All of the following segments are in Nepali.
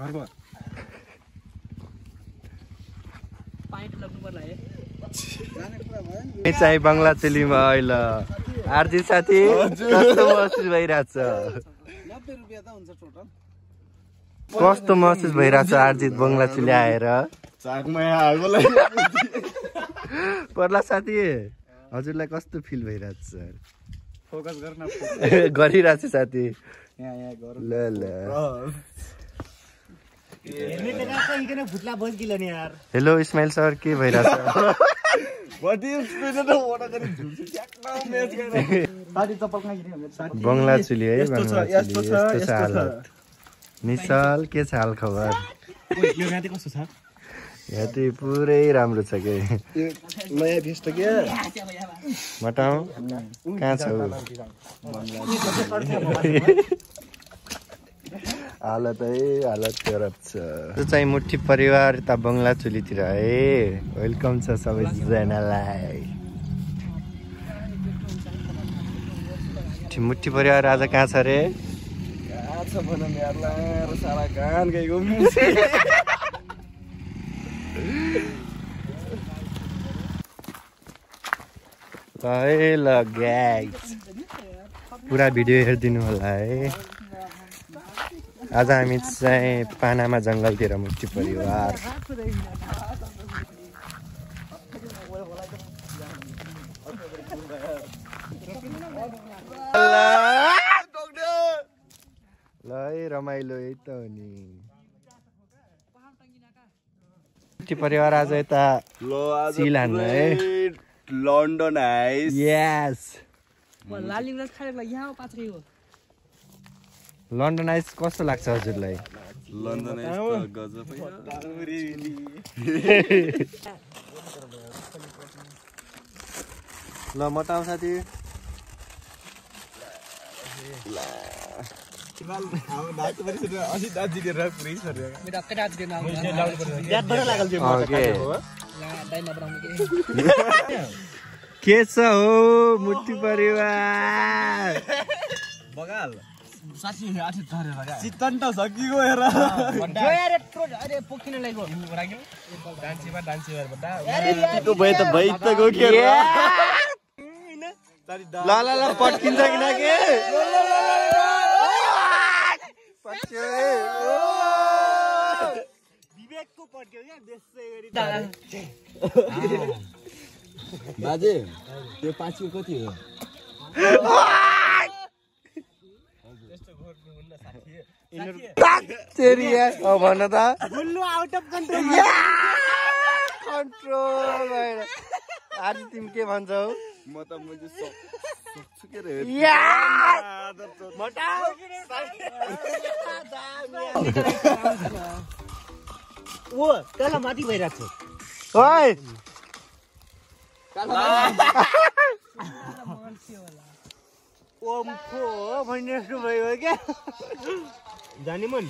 घरमा चाहिँ बङ्गला चुलीमा अहिले आरजी साथी कस्तो महसुस भइरहेछ कस्तो महसुस भइरहेछ आरजित बङ्गला चुली आएर पर्ला साथी हजुरलाई कस्तो फिल भइरहेछ फोकस गर्न गरिरहेछ साथी ल ल हेलो इस्माइल सर के भइरहेछ बङ्गला चुली है यस्तो छ हालत निशाल के छ हाल खबर यहाँ त पुरै राम्रो छ के नयाँ भेस्ट के मटाउ कहाँ छ हालत खराब छ त्यो चाहिँ मुठी परिवार त बङ्गला चुलीतिर है वेलकम छ सबैजनालाई मुठी परिवार आज कहाँ छ रे ल गाइस पुरा भिडियो हेरिदिनु होला है आज हामी चाहिँ पानामा जङ्गलतिर मुठी परिवार ल है रमाइलो यही त हो नि मुठी परिवार आज यता चिल हान्न है लन्डन आइस यस लन्डन आइस कस्तो लाग्छ हजुरलाई लन्डन आइस त गजबै ल मटाउ साथी के छ हो मुठी परिवार बगाल साथी आठ धरेर चितन त सकिगयो हेर अरे पोखिन लाग्यो लाग्यो डान्सीमा बता को भए त भइ त गयो के ल ल ल पट्किन्छ कि न के विवेकको पट्क्यो क्या त्यसै गरी बाजे त्यो पाँचको कति हो भन त आउट अफ कन्ट्रोल भएर आज तिमी के भन्छौ म त मुझे सक्छु के रे ओ काला माथि भइराछ ओइ ओमको भन्ने जस्तो भयो क्या जाने मन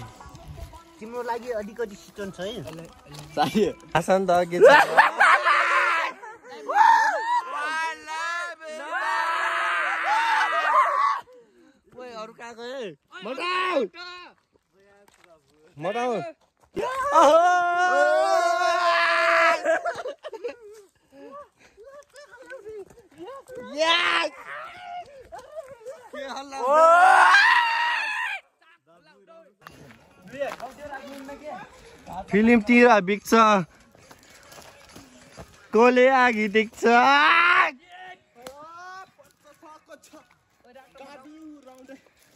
तिम्रो लागि अलिकति सिटन छ है आसान त के अरू कहाँ गए मटाउ फिल्मतिर बिग्छ कोले आगी देख्छ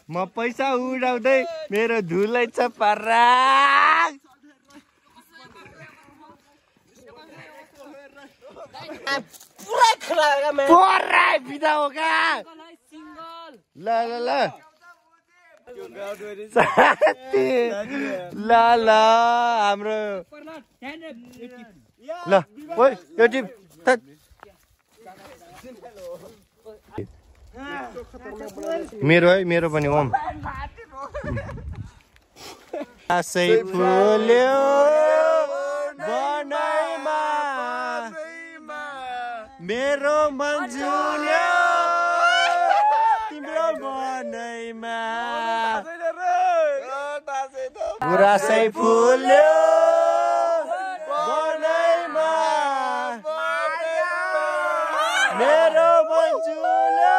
म पैसा उडाउँदै मेरो धुलै छ पराग पुरा बिदा हो का ल ल ल ल ल हाम्रो ल ओइ यो टिम मेरो है मेरो पनि ओम आशै फुल्यो बनाइमा मेरो मन झुल्यो तिम्रो बनाइमा गुराँसै फुल्यो बनैमा मेरो बन्चुलो